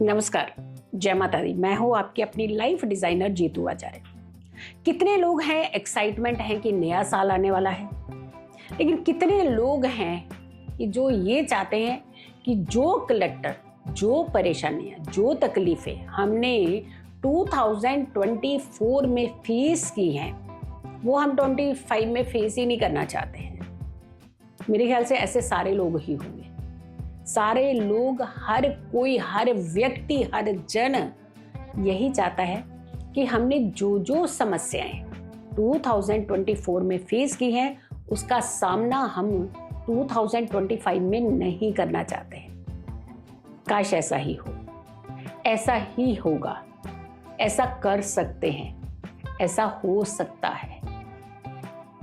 नमस्कार, जय माता दी। मैं हूँ आपकी अपनी लाइफ डिजाइनर जीतू आचार्य। कितने लोग हैं एक्साइटमेंट हैं कि नया साल आने वाला है, लेकिन कितने लोग हैं कि जो ये चाहते हैं कि जो क्लटर, जो परेशानियां, जो तकलीफें हमने 2024 में फेस की हैं वो हम 25 में फेस ही नहीं करना चाहते हैं। मेरे ख्याल से ऐसे सारे लोग ही होंगे। सारे लोग, हर कोई, हर व्यक्ति, हर जन यही चाहता है कि हमने जो जो समस्याएं 2024 में फेस की हैं उसका सामना हम 2025 में नहीं करना चाहते हैं। काश ऐसा ही हो, ऐसा ही होगा, ऐसा कर सकते हैं, ऐसा हो सकता है।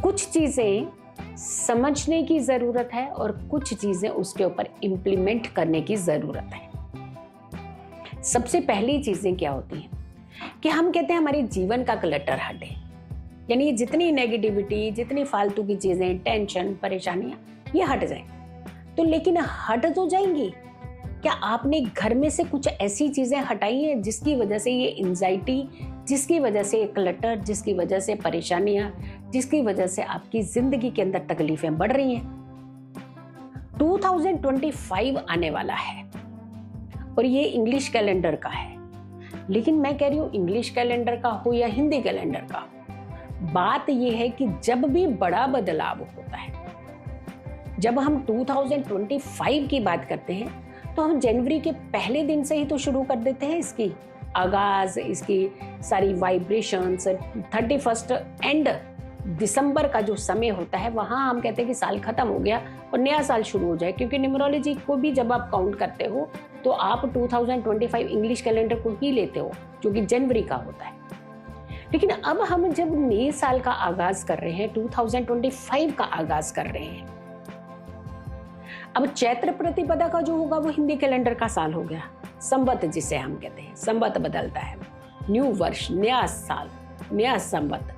कुछ चीजें समझने की जरूरत है और कुछ चीजें उसके ऊपर इम्प्लीमेंट करने की जरूरत है। सबसे पहली चीजें क्या होती हैं कि हम कहते हैं हमारे जीवन का क्लटर हटे, यानी जितनी नेगेटिविटी, जितनी फालतू की चीजें, टेंशन, परेशानियां, ये हट जाएं। तो लेकिन हट तो जाएंगी, क्या आपने घर में से कुछ ऐसी चीजें हटाई हैं जिसकी वजह से ये एंजाइटी, जिसकी वजह से ये क्लटर, जिसकी वजह से परेशानियां, जिसकी वजह से आपकी जिंदगी के अंदर तकलीफें बढ़ रही हैं। 2025 आने वाला है और ये इंग्लिश कैलेंडर का है, लेकिन मैं कह रही हूं इंग्लिश कैलेंडर का हो या हिंदी कैलेंडर का हो, बात यह है कि जब भी बड़ा बदलाव होता है, जब हम 2025 की बात करते हैं तो हम जनवरी के पहले दिन से ही तो शुरू कर देते हैं इसकी आगाज, इसकी सारी वाइब्रेशंस। 31 एंड दिसंबर का जो समय होता है वहां हम कहते हैं कि साल खत्म हो गया और नया साल शुरू हो जाए, क्योंकि न्यूमरोलॉजी को भी जब आप काउंट करते हो तो आप 2025 इंग्लिश कैलेंडर को ही लेते हो जो कि जनवरी का होता है। लेकिन अब हम जब नए साल का आगाज कर रहे हैं, 2025 का आगाज कर रहे हैं, अब चैत्र प्रतिपदा का जो होगा वो हिंदी कैलेंडर का साल हो गया। संवत जिसे हम कहते हैं, संवत बदलता है, न्यू वर्ष, नया साल, नया संवत।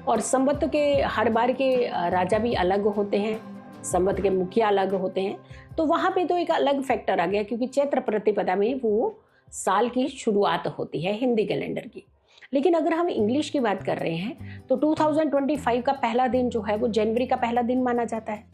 और संवत के हर बार के राजा भी अलग होते हैं, संवत के मुखिया अलग होते हैं, तो वहां पे तो एक अलग फैक्टर आ गया, क्योंकि चैत्र प्रतिपदा में वो साल की शुरुआत होती है हिंदी कैलेंडर की। लेकिन अगर हम इंग्लिश की बात कर रहे हैं तो 2025 का पहला दिन जो है वो जनवरी का पहला दिन माना जाता है।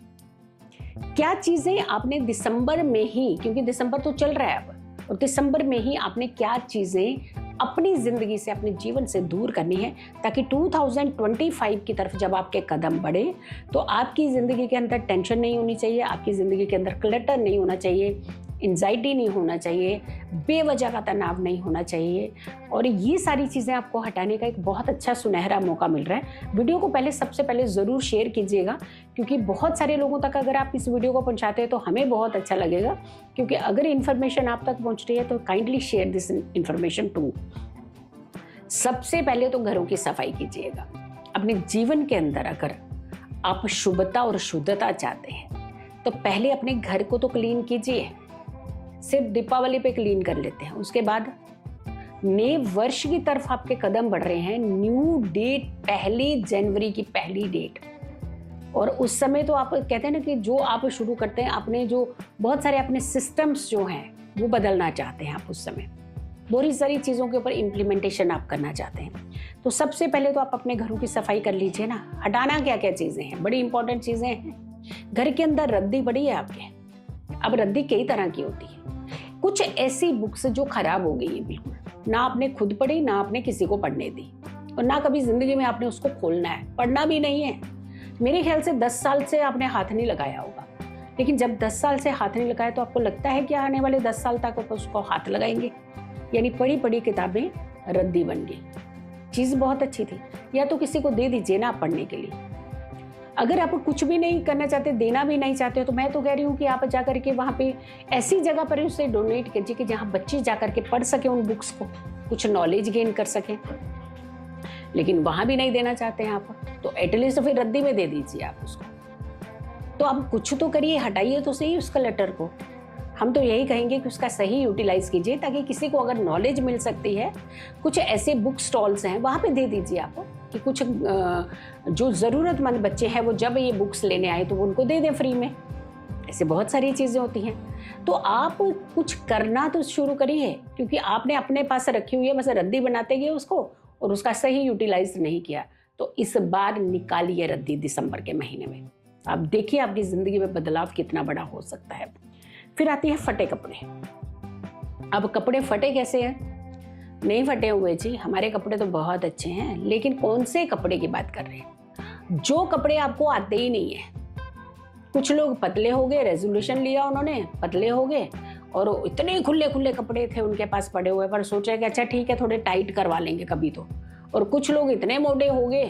क्या चीजें आपने दिसंबर में ही, क्योंकि दिसंबर तो चल रहा है अब, और दिसंबर में ही आपने क्या चीजें अपनी जिंदगी से, अपने जीवन से दूर करनी है, ताकि 2025 की तरफ जब आपके कदम बढ़े तो आपकी जिंदगी के अंदर टेंशन नहीं होनी चाहिए, आपकी जिंदगी के अंदर क्लटर नहीं होना चाहिए, एंजाइटी नहीं होना चाहिए, बेवजह का तनाव नहीं होना चाहिए। और ये सारी चीज़ें आपको हटाने का एक बहुत अच्छा सुनहरा मौका मिल रहा है। वीडियो को सबसे पहले ज़रूर शेयर कीजिएगा, क्योंकि बहुत सारे लोगों तक अगर आप इस वीडियो को पहुंचाते हैं तो हमें बहुत अच्छा लगेगा, क्योंकि अगर इन्फॉर्मेशन आप तक पहुंच रही है तो kindly share this information too. सबसे पहले तो घरों की सफाई कीजिएगा। अपने जीवन के अंदर अगर आप शुभता और शुद्धता चाहते हैं तो पहले अपने घर को तो क्लीन कीजिए। सिर्फ दीपावली पे क्लीन कर लेते हैं, उसके बाद नए वर्ष की तरफ आपके कदम बढ़ रहे हैं। न्यू डेट, 1 जनवरी की पहली डेट, और उस समय तो आप कहते हैं ना कि जो आप शुरू करते हैं, अपने जो बहुत सारे अपने सिस्टम्स जो हैं वो बदलना चाहते हैं आप, उस समय बहुत सारी चीज़ों के ऊपर इम्प्लीमेंटेशन आप करना चाहते हैं। तो सबसे पहले तो आप अपने घरों की सफाई कर लीजिए ना। हटाना क्या क्या चीज़ें हैं, बड़ी इंपॉर्टेंट चीज़ें हैं। घर के अंदर रद्दी बड़ी है आपके। अब रद्दी कई तरह की होती है। कुछ ऐसी बुक्स जो खराब हो गई है, बिल्कुल ना आपने खुद पढ़ी, ना आपने किसी को पढ़ने दी, और ना कभी जिंदगी में आपने उसको खोलना है, पढ़ना भी नहीं है। मेरे ख्याल से 10 साल से आपने हाथ नहीं लगाया होगा, लेकिन जब 10 साल से हाथ नहीं लगाया तो आपको लगता है कि आने वाले 10 साल तक आप उसको हाथ लगाएंगे। यानी पढ़ी पढ़ी किताबें रद्दी बन गई। चीज़ बहुत अच्छी थी, या तो किसी को दे दीजिए ना पढ़ने के लिए। अगर आप कुछ भी नहीं करना चाहते, देना भी नहीं चाहते हो, तो मैं तो कह रही हूँ कि आप जाकर के वहाँ पे ऐसी जगह पर उसे डोनेट कीजिए कि जहाँ बच्चे जाकर के पढ़ सके उन बुक्स को, कुछ नॉलेज गेन कर सकें। लेकिन वहाँ भी नहीं देना चाहते हैं आप, तो एटलीस्ट फिर रद्दी में दे दीजिए आप उसको। तो आप कुछ तो करिए, हटाइए तो सही उसका लेटर को। हम तो यही कहेंगे कि उसका सही यूटिलाइज कीजिए, ताकि किसी को अगर नॉलेज मिल सकती है। कुछ ऐसे बुक स्टॉल्स हैं, वहाँ पे दे दीजिए आप, कि कुछ जो ज़रूरतमंद बच्चे हैं वो जब ये बुक्स लेने आए तो वो उनको दे दें फ्री में। ऐसे बहुत सारी चीज़ें होती हैं। तो आप कुछ करना तो शुरू करिए, क्योंकि आपने अपने पास रखी हुई है, बस रद्दी बनाते गए उसको और उसका सही यूटिलाइज नहीं किया। तो इस बार निकालिए रद्दी दिसंबर के महीने में, आप देखिए आपकी ज़िंदगी में बदलाव कितना बड़ा हो सकता है। फिर आती है फटे कपड़े। अब कपड़े फटे कैसे हैं? नहीं फटे हुए जी, हमारे कपड़े तो बहुत अच्छे हैं, लेकिन कौन से कपड़े की बात कर रहे हैं? जो कपड़े आपको आते ही नहीं है। कुछ लोग पतले हो गए, रेजोल्यूशन लिया उन्होंने, पतले हो गए और इतने खुले खुले कपड़े थे उनके पास पड़े हुए, पर सोचा कि अच्छा ठीक है थोड़े टाइट करवा लेंगे कभी तो। और कुछ लोग इतने मोटे हो गए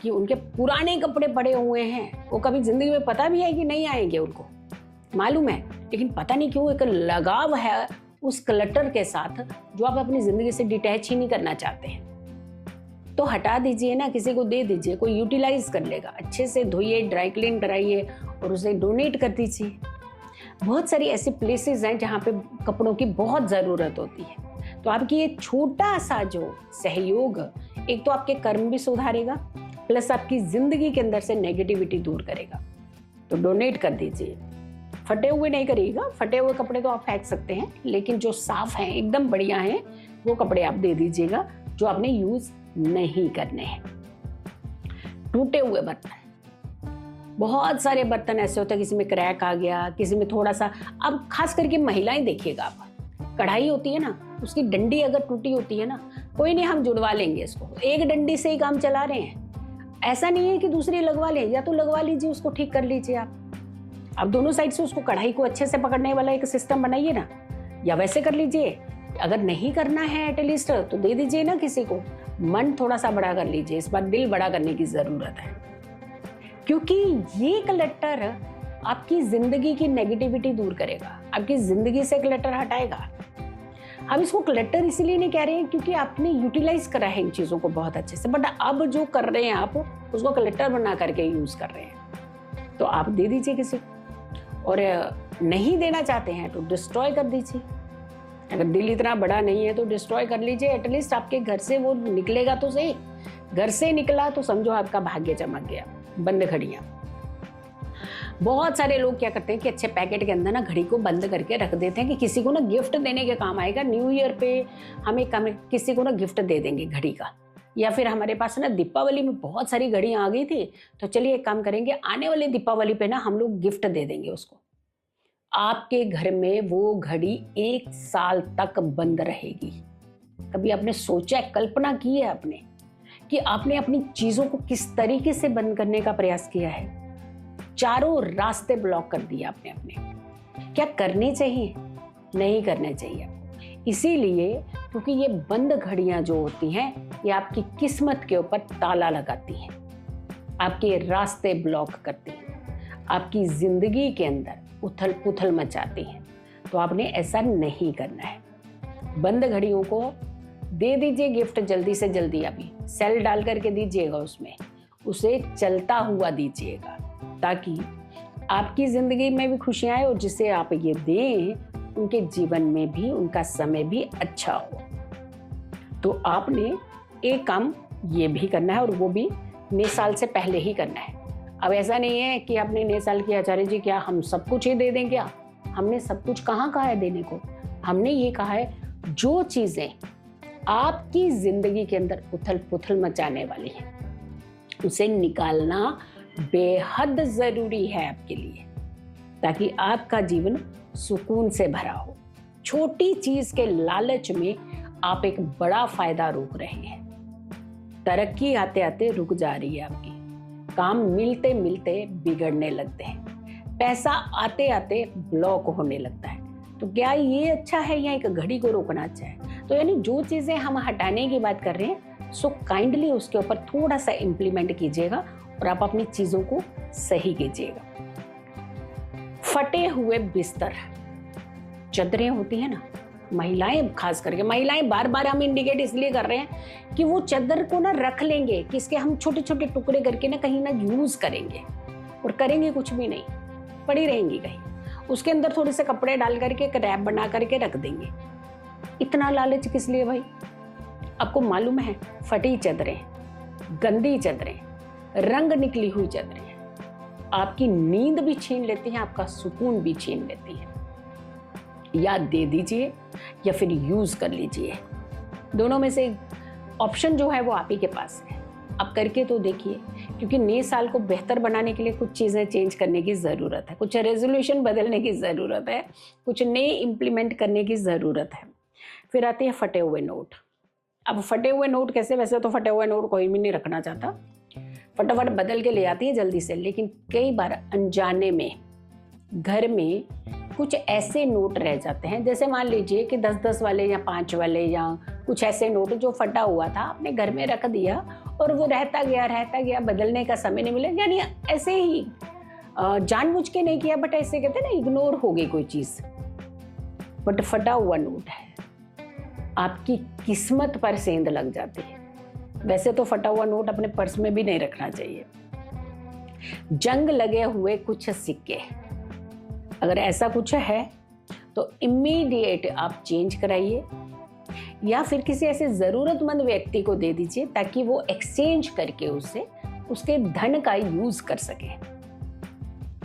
कि उनके पुराने कपड़े पड़े हुए हैं, वो कभी जिंदगी में पता भी है कि नहीं आएंगे, उनको मालूम है, लेकिन पता नहीं क्यों एक लगाव है उस क्लटर के साथ जो आप अपनी जिंदगी से डिटैच ही नहीं करना चाहते हैं। तो हटा दीजिए ना, किसी को दे दीजिए, कोई यूटिलाइज कर लेगा। अच्छे से धोइए, ड्राई क्लीन कराइए और उसे डोनेट कर दीजिए। बहुत सारी ऐसी प्लेसेस हैं जहाँ पे कपड़ों की बहुत ज़रूरत होती है। तो आपकी ये छोटा सा जो सहयोग, एक तो आपके कर्म भी सुधारेगा, प्लस आपकी ज़िंदगी के अंदर से नेगेटिविटी दूर करेगा। तो डोनेट कर दीजिए। फटे हुए नहीं करिएगा, फटे हुए कपड़े तो आप फेंक सकते हैं, लेकिन जो साफ हैं, एकदम बढ़िया हैं, वो कपड़े आप दे दीजिएगा जो आपने यूज़ नहीं करने हैं। टूटे हुए बर्तन, बहुत सारे बर्तन ऐसे होते हैं, किसी में क्रैक आ गया, किसी में थोड़ा सा। अब खास करके महिलाएं देखिएगा, आप कढ़ाई होती है ना, उसकी डंडी अगर टूटी होती है ना, कोई नहीं हम जुड़वा लेंगे इसको, एक डंडी से ही काम चला रहे हैं। ऐसा नहीं है कि दूसरी लगवा लें, या तो लगवा लीजिए, उसको ठीक कर लीजिए आप दोनों साइड से उसको कढ़ाई को अच्छे से पकड़ने वाला एक सिस्टम बनाइए ना, या वैसे कर लीजिए। अगर नहीं करना है एटलीस्ट तो दे दीजिए ना किसी को। मन थोड़ा सा बड़ा कर लीजिए, इस बार दिल बड़ा करने की जरूरत है, क्योंकि ये क्लटर आपकी जिंदगी की नेगेटिविटी दूर करेगा, आपकी जिंदगी से क्लटर हटाएगा। हम इसको क्लटर इसीलिए नहीं कह रहे हैं क्योंकि आपने यूटिलाइज करा है इन चीजों को बहुत अच्छे से, बट अब जो कर रहे हैं आप उसको क्लटर बना करके यूज कर रहे हैं। तो आप दे दीजिए किसी को, और नहीं देना चाहते हैं तो डिस्ट्रॉय कर दीजिए। अगर दिल इतना बड़ा नहीं है तो डिस्ट्रॉय कर लीजिए, एटलीस्ट आपके घर से वो निकलेगा तो सही। घर से निकला तो समझो आपका भाग्य चमक गया। बंद घड़ियां, बहुत सारे लोग क्या करते हैं कि अच्छे पैकेट के अंदर ना घड़ी को बंद करके रख देते हैं कि किसी को ना गिफ्ट देने के काम आएगा, न्यू ईयर पे हमें किसी को ना गिफ्ट दे देंगे घड़ी का। या फिर हमारे पास ना दीपावली में बहुत सारी घड़ियां आ गई थी, तो चलिए एक काम करेंगे, आने वाली दीपावली पे ना हम लोग गिफ्ट दे देंगे उसको। आपके घर में वो घड़ी 1 साल तक बंद रहेगी। कभी आपने सोचा है, कल्पना की है आपने कि आपने अपनी चीजों को किस तरीके से बंद करने का प्रयास किया है? चारों रास्ते ब्लॉक कर दिए आपने अपने। क्या करने चाहिए? नहीं करने चाहिए। इसीलिए क्योंकि ये बंद घड़ियां जो होती हैं, ये आपकी किस्मत के ऊपर ताला लगाती हैं, आपके रास्ते ब्लॉक करती हैं, आपकी जिंदगी के अंदर उथल पुथल मचाती हैं। तो आपने ऐसा नहीं करना है। बंद घड़ियों को दे दीजिए गिफ्ट जल्दी से जल्दी, अभी सेल डाल करके दीजिएगा उसमें, उसे चलता हुआ दीजिएगा, ताकि आपकी जिंदगी में भी खुशियां आए और जिसे आप ये दें उनके जीवन में भी उनका समय भी अच्छा हो। तो आपने एक काम ये भी करना है, और वो भी नए साल से पहले ही करना है। अब ऐसा नहीं है कि आपने नए साल की आचार्य जी क्या हम सब कुछ ही दे दें क्या? हमने सब कुछ कहाँ कहा है देने को? हमने ये कहा है जो चीजें आपकी जिंदगी के अंदर उथल पुथल मचाने वाली है उसे निकालना बेहद जरूरी है आपके लिए, ताकि आपका जीवन सुकून से भरा हो। छोटी चीज के लालच में आप एक बड़ा फायदा रोक रहे हैं। तरक्की आते आते रुक जा रही है आपकी, काम मिलते मिलते बिगड़ने लगते हैं, पैसा आते आते ब्लॉक होने लगता है। तो क्या ये अच्छा है या एक घड़ी को रोकना अच्छा है? तो यानी जो चीजें हम हटाने की बात कर रहे हैं, सो काइंडली उसके ऊपर थोड़ा सा इम्प्लीमेंट कीजिएगा और आप अपनी चीजों को सही कीजिएगा। फटे हुए बिस्तर, चादरें होती है ना, महिलाएं खास करके, महिलाएं बार बार हम इंडिकेट इसलिए कर रहे हैं कि वो चादर को ना रख लेंगे कि इसके हम छोटे छोटे टुकड़े करके ना कहीं ना यूज करेंगे, और करेंगे कुछ भी नहीं, पड़ी रहेंगी कहीं। उसके अंदर थोड़े से कपड़े डाल करके एक रैप बना करके रख देंगे। इतना लालच किस लिए भाई? आपको मालूम है फटी चादरें, गंदी चादरें, रंग निकली हुई चादरें आपकी नींद भी छीन लेती है, आपका सुकून भी छीन लेती है। या दे दीजिए या फिर यूज़ कर लीजिए, दोनों में से ऑप्शन जो है वो आप ही के पास है। आप करके तो देखिए, क्योंकि नए साल को बेहतर बनाने के लिए कुछ चीज़ें चेंज करने की ज़रूरत है, कुछ रेजोल्यूशन बदलने की ज़रूरत है, कुछ नए इम्प्लीमेंट करने की ज़रूरत है। फिर आते हैं फटे हुए नोट। अब फटे हुए नोट कैसे, वैसे तो फटे हुए नोट कोई भी नहीं रखना चाहता, फटाफट बदल के ले आती है जल्दी से, लेकिन कई बार अनजाने में घर में कुछ ऐसे नोट रह जाते हैं, जैसे मान लीजिए कि 10-10 वाले या 5 वाले या कुछ ऐसे नोट जो फटा हुआ था आपने घर में रख दिया और वो रहता गया, बदलने का समय नहीं मिला, यानी ऐसे ही जानबूझ के नहीं किया, बट ऐसे कहते हैं ना, इग्नोर हो गई कोई चीज़। बट फटा हुआ नोट है, आपकी किस्मत पर सेंध लग जाती है। वैसे तो फटा हुआ नोट अपने पर्स में भी नहीं रखना चाहिए। जंग लगे हुए कुछ सिक्के, अगर ऐसा कुछ है तो इमीडिएट आप चेंज कराइए या फिर किसी ऐसे ज़रूरतमंद व्यक्ति को दे दीजिए ताकि वो एक्सचेंज करके उसके धन का यूज़ कर सके।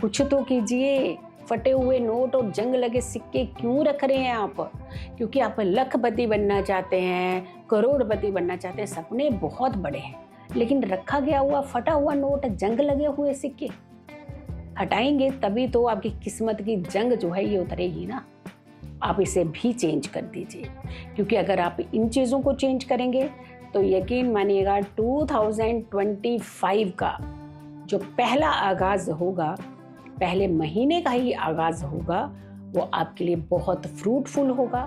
कुछ तो कीजिए। फटे हुए नोट और जंग लगे सिक्के क्यों रख रहे हैं आप? क्योंकि आप लखपति बनना चाहते हैं, करोड़पति बनना चाहते हैं, सपने बहुत बड़े हैं, लेकिन रखा गया हुआ फटा हुआ नोट, जंग लगे हुए सिक्के हटाएंगे तभी तो आपकी किस्मत की जंग जो है ये उतरेगी ना। आप इसे भी चेंज कर दीजिए, क्योंकि अगर आप इन चीज़ों को चेंज करेंगे तो यकीन मानिएगा 2025 का जो पहला आगाज़ होगा, पहले महीने का ही आगाज़ होगा, वो आपके लिए बहुत फ्रूटफुल होगा,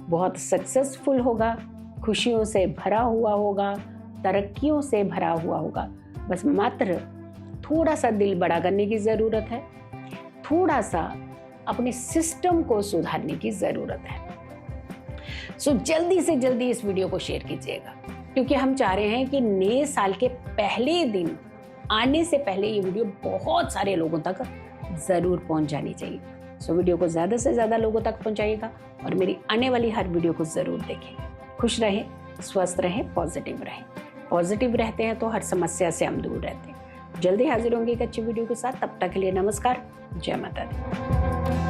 बहुत सक्सेसफुल होगा, खुशियों से भरा हुआ होगा, तरक्कियों से भरा हुआ होगा। बस मात्र थोड़ा सा दिल बड़ा करने की ज़रूरत है, थोड़ा सा अपने सिस्टम को सुधारने की ज़रूरत है। सो जल्दी से जल्दी इस वीडियो को शेयर कीजिएगा, क्योंकि हम चाह रहे हैं कि नए साल के पहले दिन आने से पहले ये वीडियो बहुत सारे लोगों तक ज़रूर पहुंच जानी चाहिए। सो वीडियो को ज़्यादा से ज़्यादा लोगों तक पहुंचाइएगा और मेरी आने वाली हर वीडियो को ज़रूर देखें। खुश रहें, स्वस्थ रहें, पॉजिटिव रहें। पॉजिटिव रहते हैं तो हर समस्या से हम दूर रहते हैं। जल्दी हाजिर होंगे एक अच्छी वीडियो के साथ। तब तक के लिए नमस्कार, जय माता दी।